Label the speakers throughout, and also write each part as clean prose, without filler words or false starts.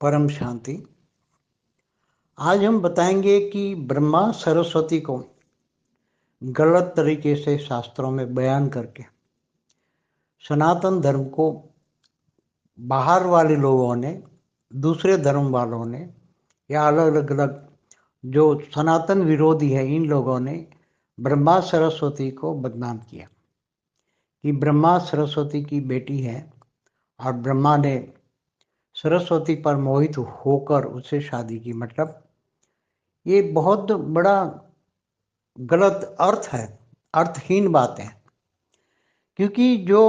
Speaker 1: परम शांति। आज हम बताएंगे कि ब्रह्मा सरस्वती को गलत तरीके से शास्त्रों में बयान करके सनातन धर्म को बाहर वाले लोगों ने, दूसरे धर्म वालों ने या अलग अलग जो सनातन विरोधी है, इन लोगों ने ब्रह्मा सरस्वती को बदनाम किया कि ब्रह्मा सरस्वती की बेटी है और ब्रह्मा ने सरस्वती पर मोहित होकर उससे शादी की। मतलब ये बहुत बड़ा गलत अर्थ है, अर्थहीन बात है। क्योंकि जो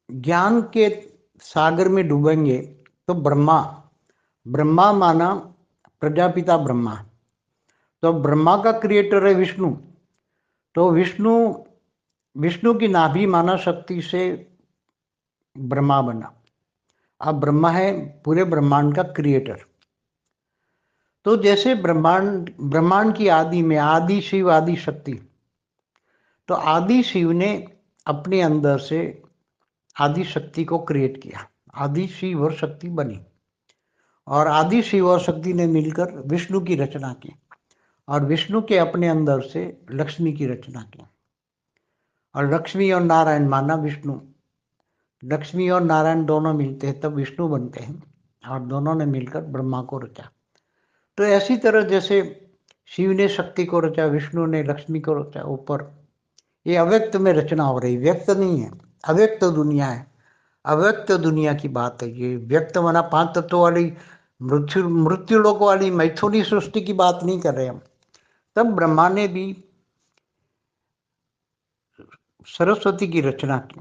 Speaker 1: ज्ञान के सागर में डूबेंगे तो ब्रह्मा ब्रह्मा माना प्रजापिता ब्रह्मा, तो ब्रह्मा का क्रिएटर है विष्णु। तो विष्णु विष्णु की नाभि माना शक्ति से ब्रह्मा बना। अब ब्रह्मा है पूरे ब्रह्मांड का क्रिएटर। तो जैसे ब्रह्मांड ब्रह्मांड की आदि में आदि शिव आदि शक्ति, तो आदि शिव ने अपने अंदर से आदि शक्ति को क्रिएट किया, आदि शिव और शक्ति बनी और आदि शिव और शक्ति ने मिलकर विष्णु की रचना की और विष्णु के अपने अंदर से लक्ष्मी की रचना की और लक्ष्मी और नारायण माना विष्णु। लक्ष्मी और नारायण दोनों मिलते हैं तब विष्णु बनते हैं और दोनों ने मिलकर ब्रह्मा को रचा। तो ऐसी तरह जैसे शिव ने शक्ति को रचा, विष्णु ने लक्ष्मी को रचा ऊपर, ये अव्यक्त में रचना हो रही, व्यक्त नहीं है, अव्यक्त दुनिया है। अव्यक्त दुनिया की बात है ये। व्यक्त माना 5 तत्वों वाली मृत्यु लोक वाली मैथुनी सृष्टि की बात नहीं कर रहे हम। तब ब्रह्मा ने भी सरस्वती की रचना की।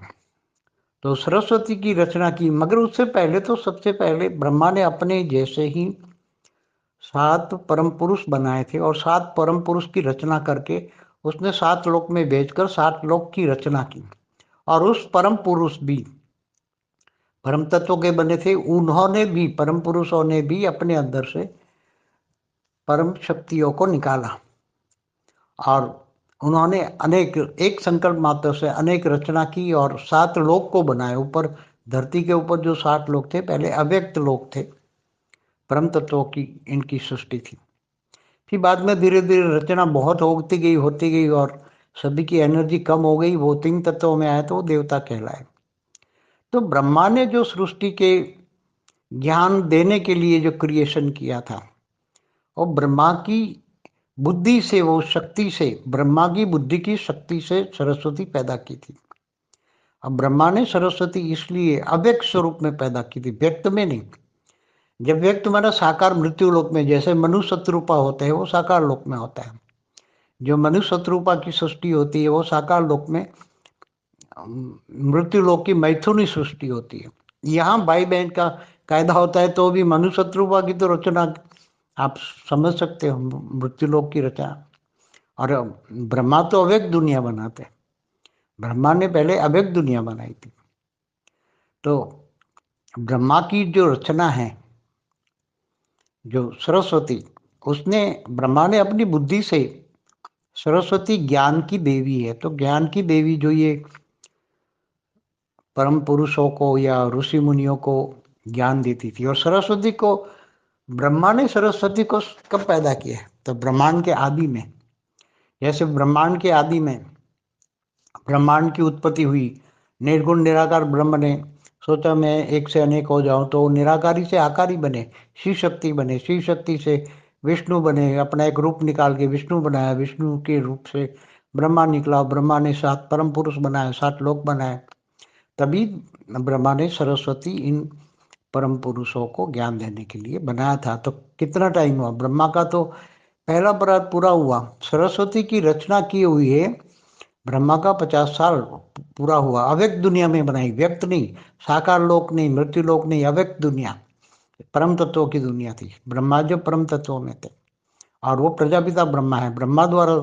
Speaker 1: तो सरस्वती की रचना की, मगर उससे पहले तो सबसे पहले ब्रह्मा ने अपने जैसे ही 7 परम पुरुष बनाए थे और 7 परम पुरुष की रचना करके उसने 7 लोक में भेजकर 7 लोक की रचना की। और उस परम पुरुष भी परम तत्वों के बने थे, उन्होंने भी, परम पुरुषों ने भी अपने अंदर से परम शक्तियों को निकाला और उन्होंने अनेक, एक संकल्प मात्र से अनेक रचना की और 7 लोक को बनाए। ऊपर धरती के ऊपर जो 7 लोक थे पहले अव्यक्त लोक थे, परम तत्वों की इनकी सृष्टि थी। फिर बाद में धीरे धीरे रचना बहुत होती गई और सभी की एनर्जी कम हो गई, वो 3 तत्वों में आए तो वो देवता कहलाए। तो ब्रह्मा ने जो सृष्टि के ज्ञान देने के लिए जो क्रिएशन किया था, और ब्रह्मा की बुद्धि से, वो शक्ति से, ब्रह्मा की बुद्धि की शक्ति से सरस्वती पैदा की थी। अब ब्रह्मा ने सरस्वती इसलिए अव्यक्त स्वरूप में पैदा की थी, व्यक्त में नहीं। जब व्यक्त माना साकार मृत्यु लोक में, जैसे मनु शत्रुपा होते हैं वो साकार लोक में होता है। जो मनु शत्रुपा की सृष्टि होती है वो साकार लोक में, मृत्यु लोक की मैथुनी सृष्टि होती है। यहाँ भाई बहन का कायदा होता है तो भी मनु शत्रुपा की तो रचना आप समझ सकते हो, मृत्यु लोक की रचना। और ब्रह्मा तो अव्यक्त दुनिया बनाते, ब्रह्मा ने पहले अव्यक्त दुनिया बनाई थी। तो ब्रह्मा की जो रचना है, जो सरस्वती, उसने, ब्रह्मा ने अपनी बुद्धि से, सरस्वती ज्ञान की देवी है, तो ज्ञान की देवी जो ये परम पुरुषों को या ऋषि मुनियों को ज्ञान देती थी। और सरस्वती को, ब्रह्मा ने सरस्वती को कब पैदा किया? तो ब्रह्मांड के आदि में। जैसे ब्रह्मांड के आदि में ब्रह्मांड की उत्पत्ति हुई, निर्गुण निराकार ब्रह्म ने सोचा मैं एक से अनेक हो जाऊं, तो निराकारी से आकारी बने, शिव शक्ति बने, शिव शक्ति से विष्णु बने, अपना एक रूप निकाल के विष्णु बनाया, विष्णु के रूप से ब्रह्मा निकला, ब्रह्मा ने 7 परम पुरुष बनाए, 7 लोक बनाए। तभी ब्रह्मा ने सरस्वती इन परम पुरुषों को ज्ञान देने के लिए बनाया था। तो कितना टाइम हुआ? ब्रह्मा का तो पहला परात पूरा हुआ, सरस्वती की रचना की हुई है, ब्रह्मा का 50 साल पूरा हुआ। अव्यक्त दुनिया में बनाई, व्यक्त नहीं, साकार लोक नहीं, मृत्यु लोक नहीं, अव्यक्त दुनिया, परम तत्वों की दुनिया थी। ब्रह्मा जो परम तत्वों में थे और वो प्रजापिता ब्रह्मा है। ब्रह्मा द्वारा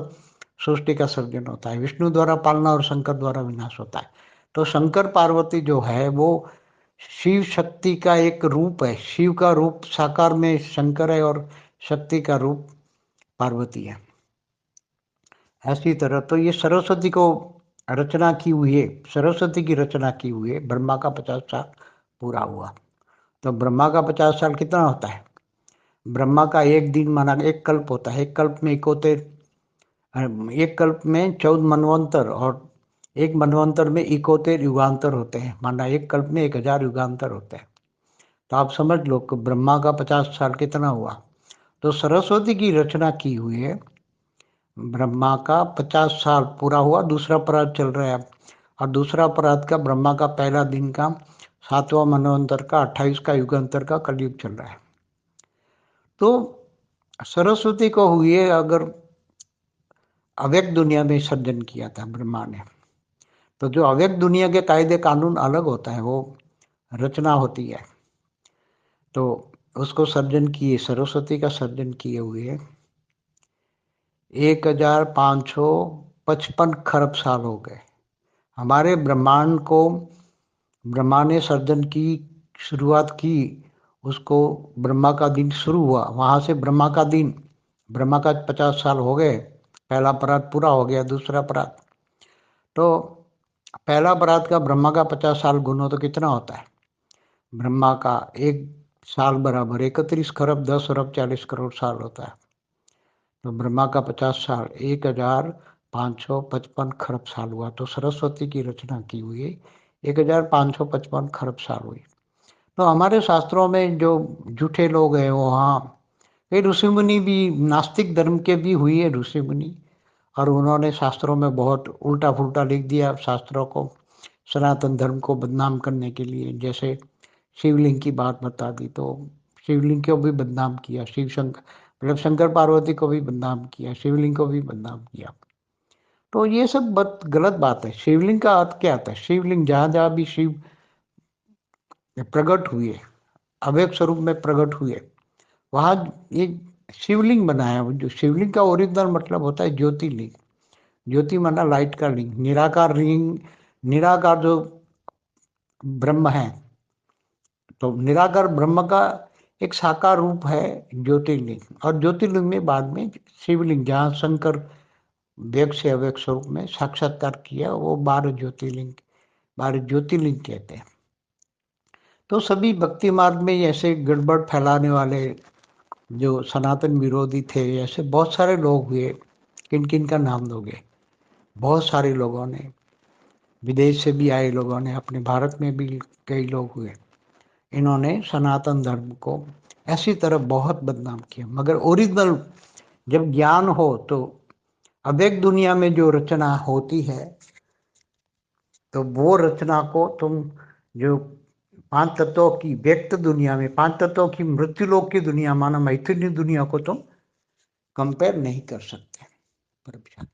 Speaker 1: सृष्टि का सर्जन होता है, विष्णु द्वारा पालना और शंकर द्वारा विनाश होता है। तो शंकर पार्वती जो है वो शिव शक्ति का एक रूप है। शिव का रूप साकार में शंकर है और शक्ति का रूप पार्वती है। ऐसी तरह तो ये सरस्वती को रचना की हुई है, सरस्वती की रचना की हुई है, ब्रह्मा का 50 साल पूरा हुआ। तो ब्रह्मा का 50 साल कितना होता है? ब्रह्मा का एक दिन माना एक कल्प होता है। एक कल्प में 14 मनवंतर, और एक मनवंतर में 71 युगांतर होते हैं। माना एक कल्प में 1000 युगांतर होते हैं। तो आप समझ लो कि ब्रह्मा का 50 साल कितना हुआ। तो सरस्वती की रचना की हुई है। ब्रह्मा का 50 साल पूरा हुआ, दूसरा परात चल रहा है। और दूसरा परात का ब्रह्मा का पहला दिन का 7वां मनवंतर का 28 का युगांतर का कलयुग चल रहा है। तो सरस्वती को हुए अगर अव्यक्त दुनिया में सर्जन किया था ब्रह्मा ने, तो जो अव्यक्त दुनिया के कायदे कानून अलग होता है, वो रचना होती है। तो उसको सर्जन किए, सरस्वती का सर्जन किए हुए 1555 खरब साल हो गए। हमारे ब्रह्मांड को ब्रह्मा ने सर्जन की शुरुआत की, उसको ब्रह्मा का दिन शुरू हुआ, वहां से ब्रह्मा का दिन, ब्रह्मा का 50 साल हो गए, पहला परात पूरा हो गया, दूसरा परात। तो पहला परात का ब्रह्मा का 50 साल गुनो तो कितना होता है? ब्रह्मा का एक साल बराबर 31 खरब 10 अरब 40 करोड़ साल होता है। तो ब्रह्मा का 50 साल 1555 खरब साल हुआ। तो सरस्वती की रचना की हुई 1555 खरब साल हुई। तो हमारे शास्त्रों में जो झूठे लोग हैं, वहाँ कई ऋषि मुनि भी, नास्तिक धर्म के भी हुई है ऋषि मुनि, और उन्होंने शास्त्रों में बहुत उल्टा फुल्टा लिख दिया शास्त्रों को, सनातन धर्म को बदनाम करने के लिए। जैसे शिवलिंग की बात बता दी, तो शिवलिंग को भी बदनाम किया, शिव शंकर मतलब शंकर पार्वती को भी बदनाम किया, शिवलिंग को भी बदनाम किया। तो ये सब गलत बात है। शिवलिंग का अर्थ क्या आता है? शिवलिंग जहाँ जहाँ भी शिव प्रकट हुए, अव्यक्त स्वरूप में प्रकट हुए, वहाँ एक शिवलिंग बनाया। जो शिवलिंग का ओरिजिनल मतलब होता है ज्योतिर्लिंग। ज्योति माना लाइट का लिंग, निराकार लिंग, निराकार जो ब्रह्म है। तो निराकार ब्रह्म का एक साकार रूप है ज्योतिर्लिंग। और ज्योतिर्लिंग में बाद में शिवलिंग, जहाँ शंकर व्यक्त से अव्यक्त स्वरूप में साक्षात्कार किया, वो 12 ज्योतिर्लिंग कहते हैं। तो सभी भक्ति मार्ग में ऐसे गड़बड़ फैलाने वाले जो सनातन विरोधी थे, ऐसे बहुत सारे लोग हुए। किन किन का नाम दोगे? बहुत सारे लोगों ने, विदेश से भी आए लोगों ने, अपने भारत में भी कई लोग हुए। इन्होंने सनातन धर्म को ऐसी तरह बहुत बदनाम किया। मगर ओरिजिनल जब ज्ञान हो, तो अव्यक्त दुनिया में जो रचना होती है, तो वो रचना को तुम जो 5 तत्वों की व्यक्त दुनिया में, 5 तत्वों की मृत्युलोक की दुनिया, माना मैथिली दुनिया को तुम कंपेयर नहीं कर सकते। पर
Speaker 2: बेहद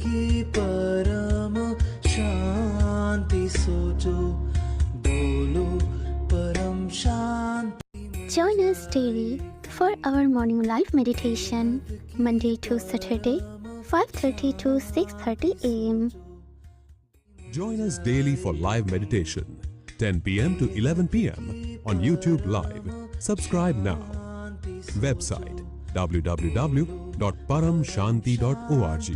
Speaker 2: की परम शांति सोचो, बोलो परम शांति।
Speaker 3: Join us daily for our morning live meditation, Monday to Saturday, 5:30 to 6:30 a.m.
Speaker 4: Join us daily for live meditation, 10 p.m. to 11 p.m. on YouTube Live. Subscribe now. Website www.paramshanti.org.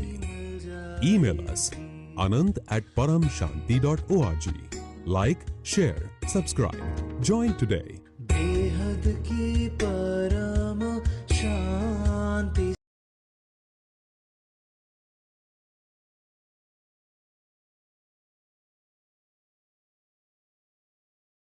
Speaker 4: Email us anand@paramshanti.org. Like, share, subscribe. Join today.
Speaker 2: बेहद की